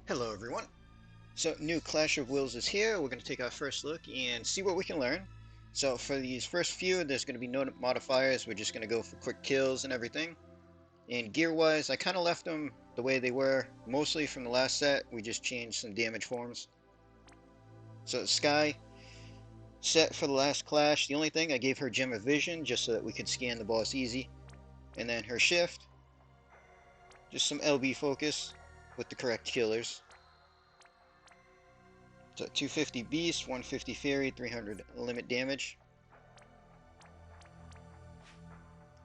Hello everyone. So new Clash of Wills is here. We're going to take our first look and see what we can learn. So for these first few, there's going to be no modifiers. We're just going to go for quick kills and everything. And gear-wise, I kind of left them the way they were, mostly from the last set. We just changed some damage forms. So Sky, set for the last Clash. The only thing, I gave her Gem of Vision just so that we could scan the boss easy. And then her Shift, just some LB focus with the correct killers. So 250 Beast, 150 Fairy, 300 limit damage.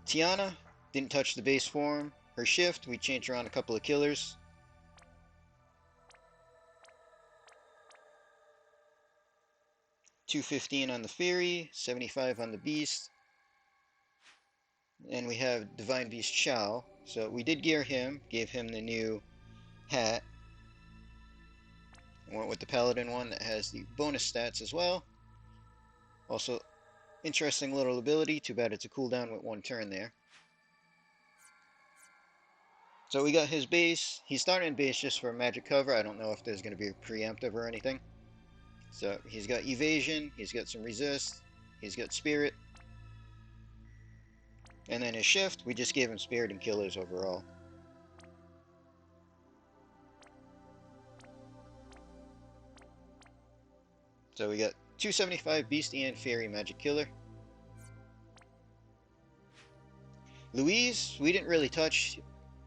Tiana didn't touch the base form. Her Shift, we changed around a couple of killers. $215 on the Fairy, 75 on the Beast. And we have Divine Beast Chow. So we did gear him, gave him the new hat. I went with the Paladin one that has the bonus stats as well. Also, interesting little ability. Too bad it's a cooldown with one turn there. So we got his base. He's starting base just for a magic cover. I don't know if there's going to be a preemptive or anything. So he's got evasion, he's got some resist, he's got spirit. And then his shift, we just gave him spirit and killers overall. So we got 275 beast and fairy magic killer. Louise, we didn't really touch.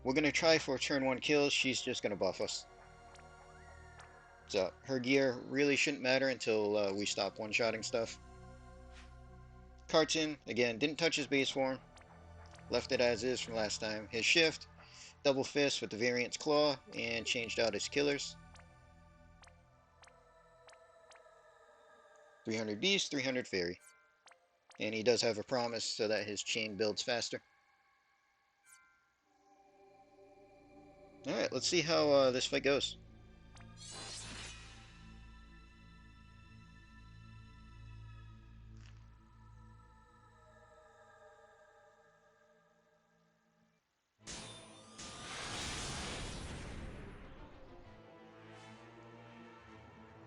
We're going to try for turn 1 kills. She's just going to buff us. So her gear really shouldn't matter until we stop one-shotting stuff. Carton, again, didn't touch his base form. Left it as is from last time. His shift, double fist with the variant's claw, and changed out his killers. 300 beast, 300 fairy. And he does have a promise so that his chain builds faster. Alright, let's see how this fight goes.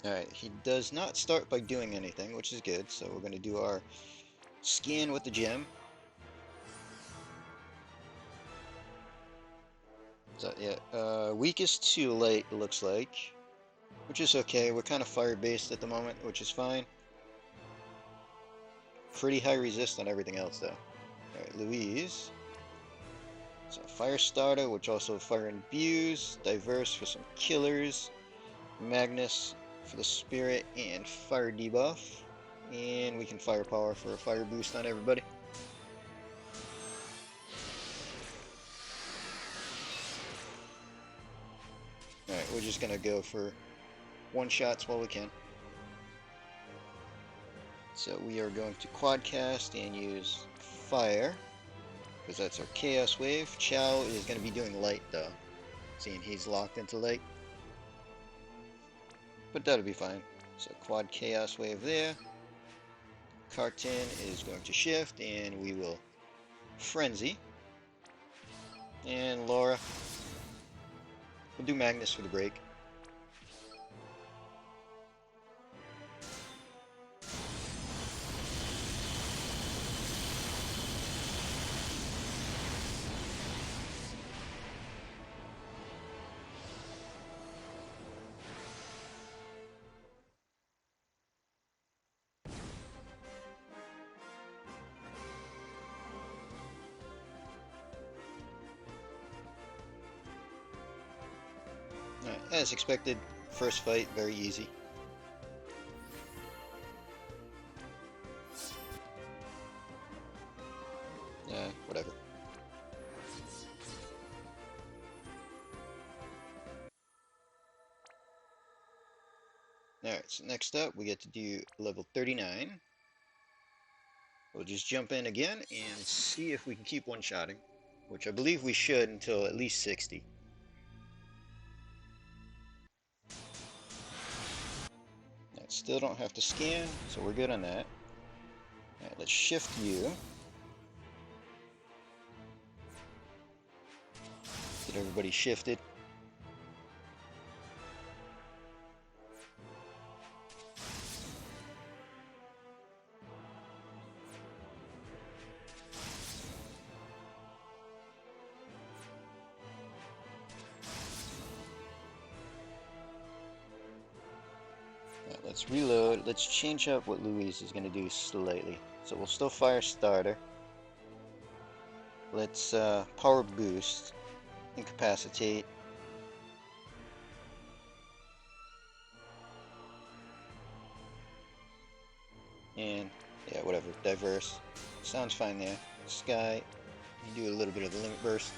Alright, he does not start by doing anything, which is good, so we're going to do our scan with the gem. So yeah, weakest to light, it looks like, which is okay. We're kind of fire-based at the moment, which is fine. Pretty high resist on everything else, though. Alright, Louise. So fire starter, which also fire imbues, diverse for some killers, Magnus for the spirit and fire debuff, and we can firepower for a fire boost on everybody. Alright, we're just gonna go for one-shots while we can. So we are going to quad cast and use fire, because that's our chaos wave. Chow is going to be doing light though, seeing he's locked into light. But that'll be fine. So quad chaos wave there. Carton is going to shift and we will frenzy. And Laura, we'll do Magnus for the break. Alright, as expected, first fight, very easy. Whatever. Alright, so next up we get to do level 39. We'll just jump in again and see if we can keep one-shotting, which I believe we should until at least 60. Alright, still don't have to scan, so we're good on that. Alright, let's shift you. Get everybody shifted. Let's reload. Let's change up what Louise is going to do slightly. So we'll still fire starter. Let's power boost, incapacitate. And yeah, whatever, diverse. Sounds fine there. Sky, you do a little bit of a limit burst.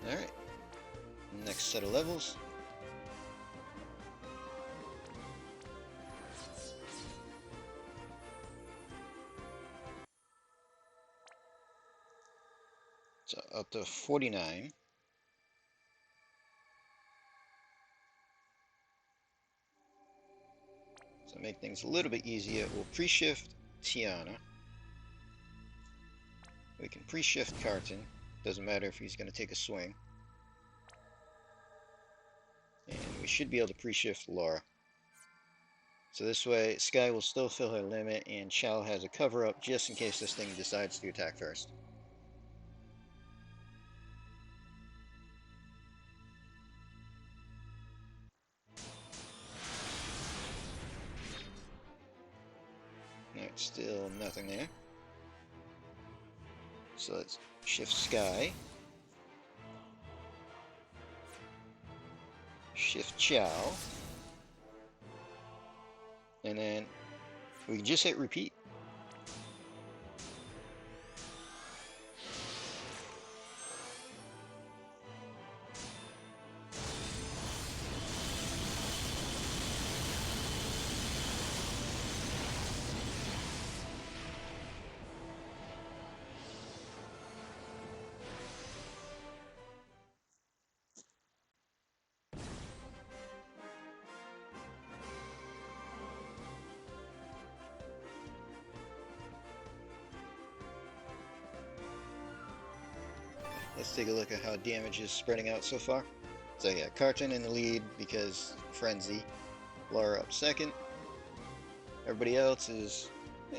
Alright, next set of levels. So up to 49. So make things a little bit easier, we'll pre-shift Tiana. We can pre-shift Carton. Doesn't matter if he's going to take a swing. And we should be able to pre-shift Laura. So this way, Sky will still fill her limit, and CoW has a cover-up just in case this thing decides to attack first. Alright, still nothing there. So let's shift Sky. Shift CoW. And then we can just hit repeat. Let's take a look at how damage is spreading out so far. So yeah, Carton in the lead because Frenzy. Laura up second. Everybody else is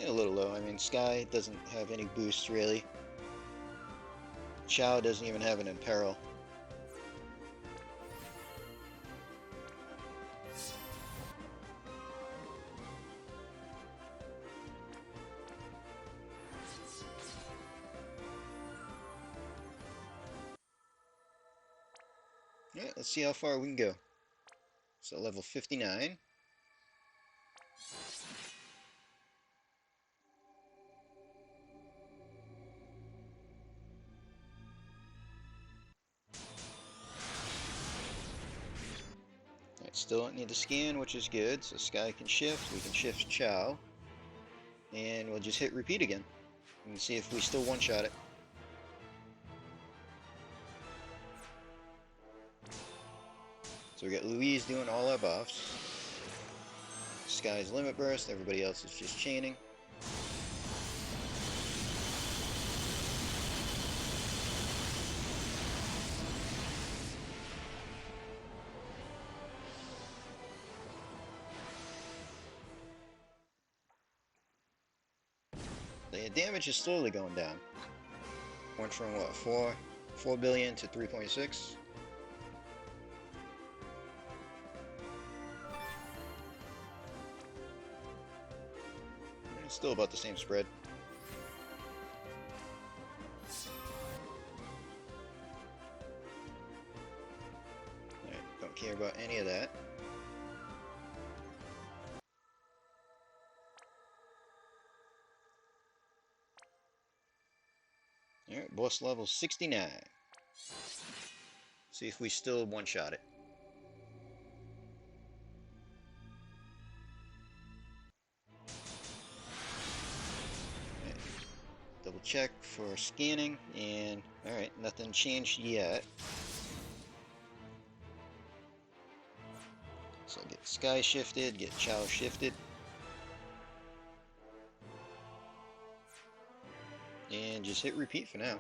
a little low. I mean, Sky doesn't have any boosts really. CoW doesn't even have an Imperil. Alright, let's see how far we can go. So level 59. Alright, still don't need the scan, which is good. So Sky can shift, we can shift CoW. And we'll just hit repeat again. And see if we still one-shot it. So we got Louise doing all our buffs. Sky's limit burst, everybody else is just chaining. The damage is slowly going down. Went from what, 4 billion to 3.6. Still about the same spread. Alright, don't care about any of that. Alright, boss level 69. See if we still one-shot it. Double check for scanning, and alright, nothing changed yet. Sky shifted, get CoW shifted. And just hit repeat for now.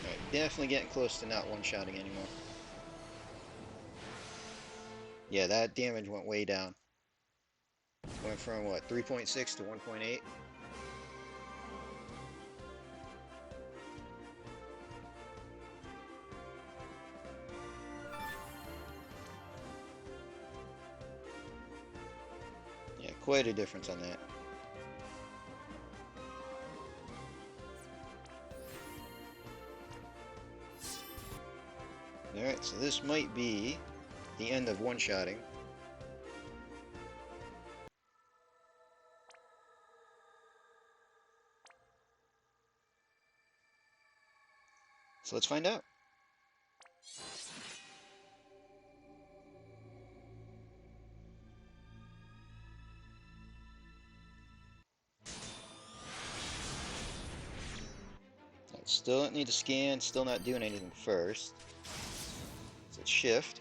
Alright, definitely getting close to not one-shotting anymore. Yeah, that damage went way down. Went from what, 3.6 to 1.8? Yeah, quite a difference on that. Alright, so this might be the end of one-shotting. So let's find out. Still don't need to scan, still not doing anything first. So let's shift.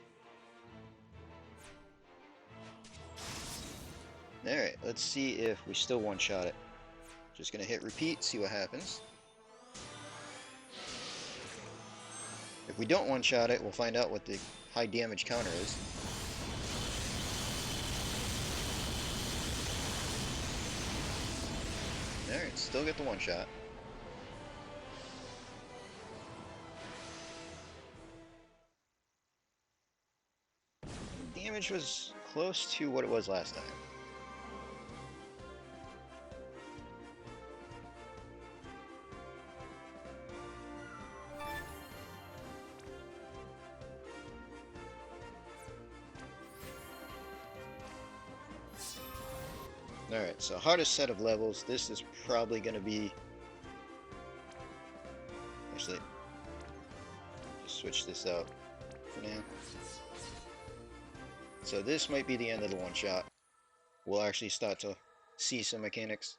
Alright, let's see if we still one-shot it. Just gonna hit repeat, see what happens. If we don't one-shot it, we'll find out what the high damage counter is. Alright, still get the one-shot. Damage was close to what it was last time. Alright, so hardest set of levels. This is probably going to be... Actually, just switch this out for now. So this might be the end of the one-shot. We'll actually start to see some mechanics.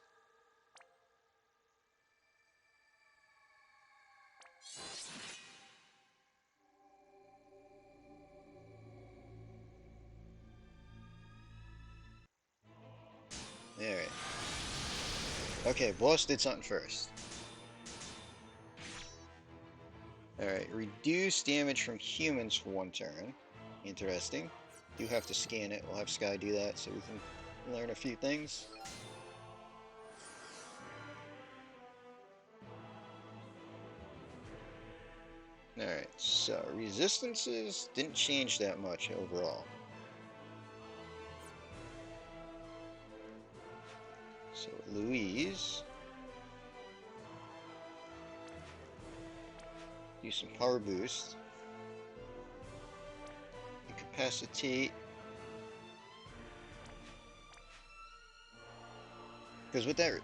Alright. Okay, boss did something first. Alright, reduce damage from humans for one turn. Interesting. Do have to scan it. We'll have Sky do that so we can learn a few things. Alright, so resistances didn't change that much overall. So Louise, do some power boost. Incapacitate. Because with that...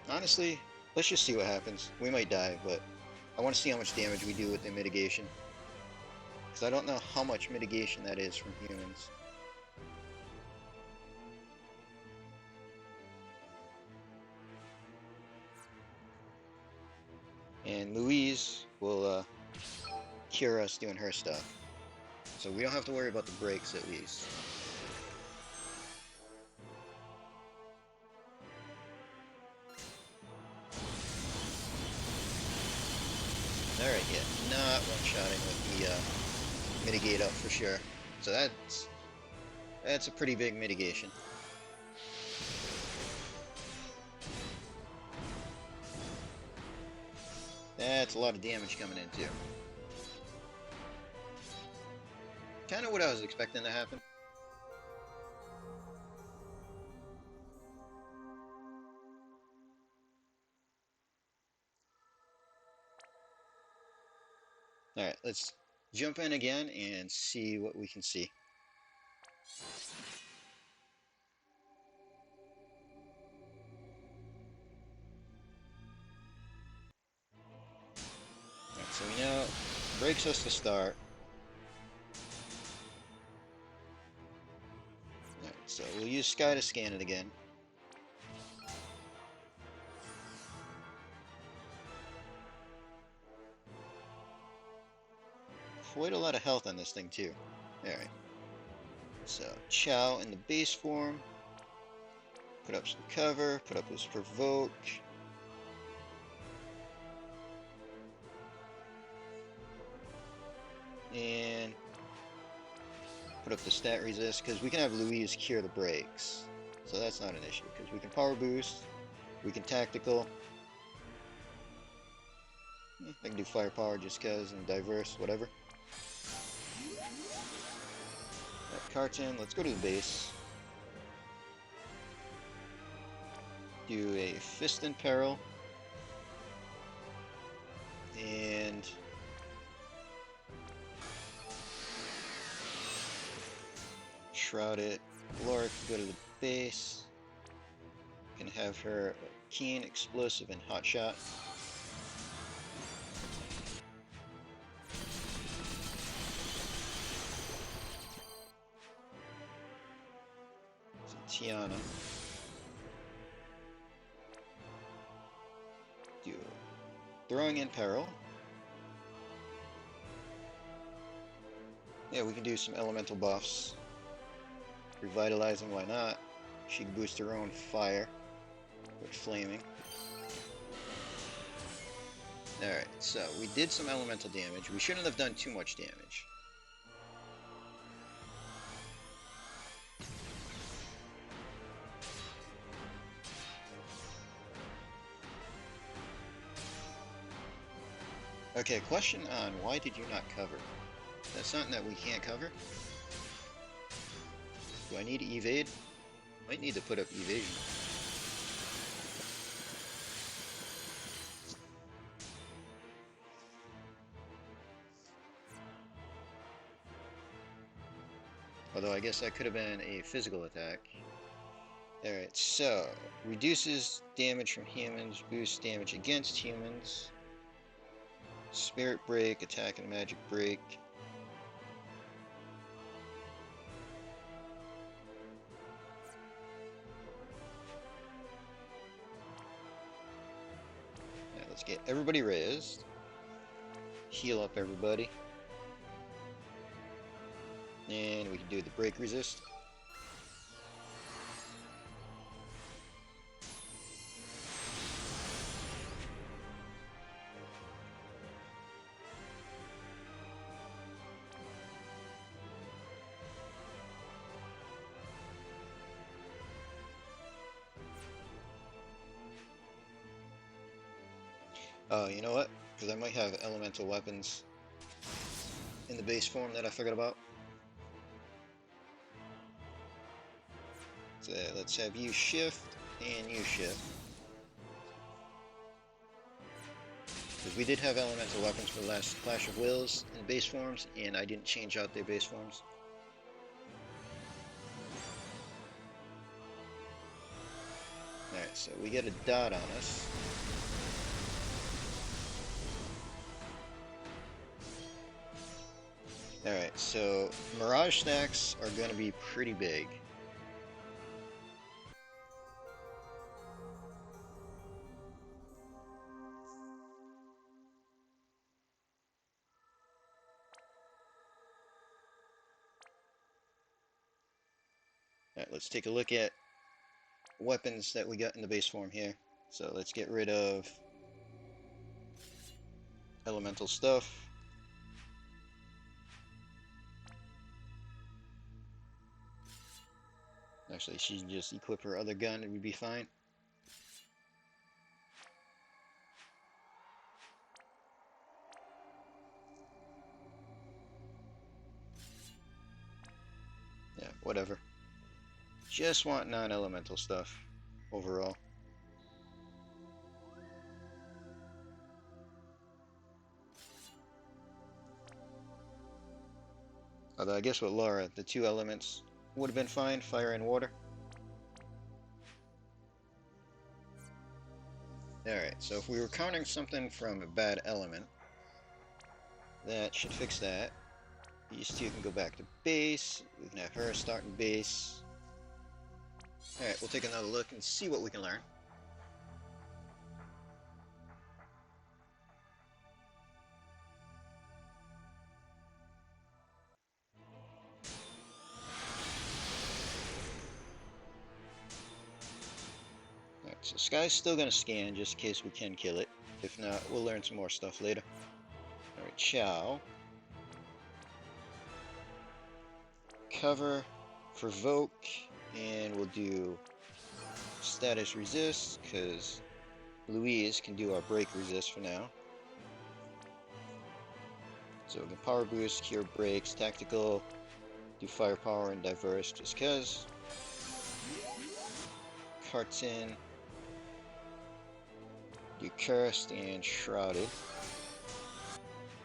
Honestly, let's just see what happens. We might die, but I want to see how much damage we do with the mitigation. Because I don't know how much mitigation that is from humans. And Louise will cure us doing her stuff. So we don't have to worry about the breaks at least. Alright, yeah, not one-shotting with the mitigate up for sure. So that's a pretty big mitigation. That's a lot of damage coming in too. Kind of what I was expecting to happen. Alright, let's jump in again and see what we can see. Alright, so we know it breaks us to start. use Sky to scan it again. Quite a lot of health on this thing too. Alright. So, Chow in the base form. Put up some cover, put up this provoke. And put up the stat resist, because we can have Louise cure the breaks. So that's not an issue, because we can power boost, we can tactical. I can do firepower just because, and diverse, whatever. That carton, let's go to the base. Do a Fist in Peril. And shroud it. Laura can go to the base. Can have her keen, explosive, and hot shot. So Tiana. Do throwing in peril. Yeah, we can do some elemental buffs. Revitalizing, why not? She can boost her own fire with flaming. Alright, so we did some elemental damage. We shouldn't have done too much damage. Okay, question on why did you not cover? That's something that we can't cover? Do I need to evade? Might need to put up evasion. Although I guess that could have been a physical attack. Alright, so reduces damage from humans, boosts damage against humans. Spirit break, attack and magic break. Let's get everybody raised. Heal up everybody. And we can do the break resist. Oh, you know what? Because I might have elemental weapons in the base form that I forgot about. So let's have you shift and you shift. Because we did have elemental weapons for the last Clash of Wills in base forms, and I didn't change out their base forms. Alright, so we get a dot on us. Alright, so Mirage stacks are going to be pretty big. Alright, let's take a look at weapons that we got in the base form here. So let's get rid of elemental stuff. Actually, she can just equip her other gun and we'd be fine. Yeah, whatever. Just want non-elemental stuff overall. Although I guess with Laura, the two elements would have been fine, fire and water. Alright, so if we were countering something from a bad element, that should fix that. These two can go back to base. We can have her start in base. Alright, we'll take another look and see what we can learn. Alright, so Sky's still gonna scan just in case we can kill it. If not, we'll learn some more stuff later. Alright, CoW. Cover, provoke, and we'll do status resist, because Louise can do our break resist for now. So we can power boost, cure breaks, tactical, do firepower and diverse just cause. Carton, do cursed and shrouded.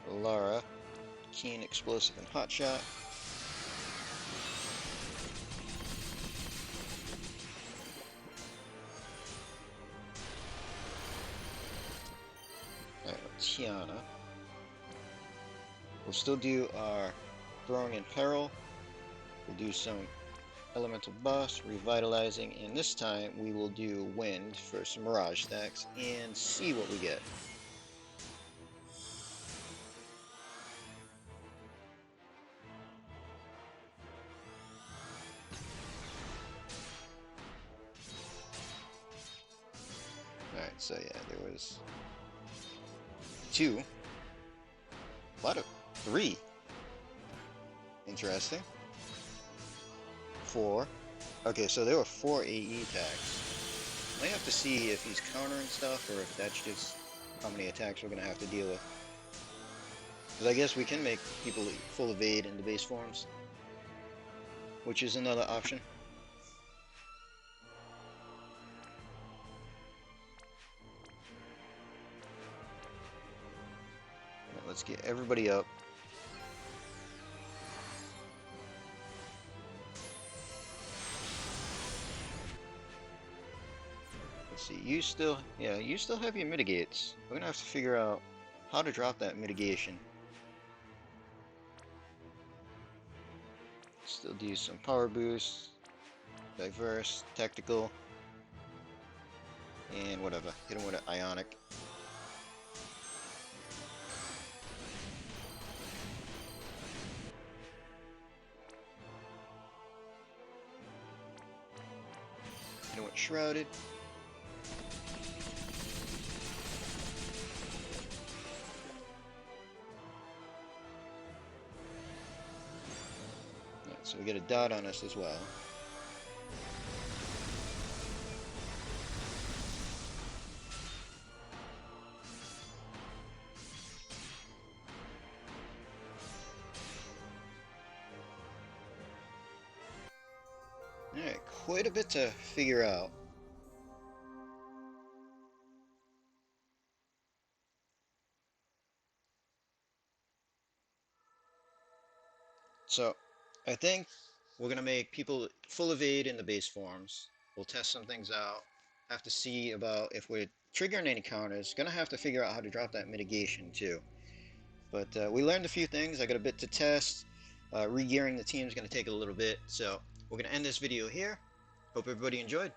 Lara, keen, explosive, and hotshot. Alright, Tiana. We'll still do our throwing in peril. We'll do some elemental buffs, revitalizing, and this time we will do wind for some mirage stacks and see what we get. Alright, so yeah, there was 2. A lot of 3. Interesting. 4. Okay, so there were 4 AE attacks. I have to see if he's countering stuff or if that's just how many attacks we're going to have to deal with. Because I guess we can make people full evade in the base forms, which is another option. Right, let's get everybody up. See, you still have your mitigates. We're gonna have to figure out how to drop that mitigation. Still do some power boost, diverse, tactical, and whatever. Hit him with an ionic. Hit him with shrouded. So we get a dot on us as well. Alright, quite a bit to figure out. So, I think we're going to make people full evade in the base forms. We'll test some things out. Have to see about if we're triggering any counters. Going to have to figure out how to drop that mitigation too. But we learned a few things. I got a bit to test. Re-gearing the team is going to take a little bit. So we're going to end this video here. Hope everybody enjoyed.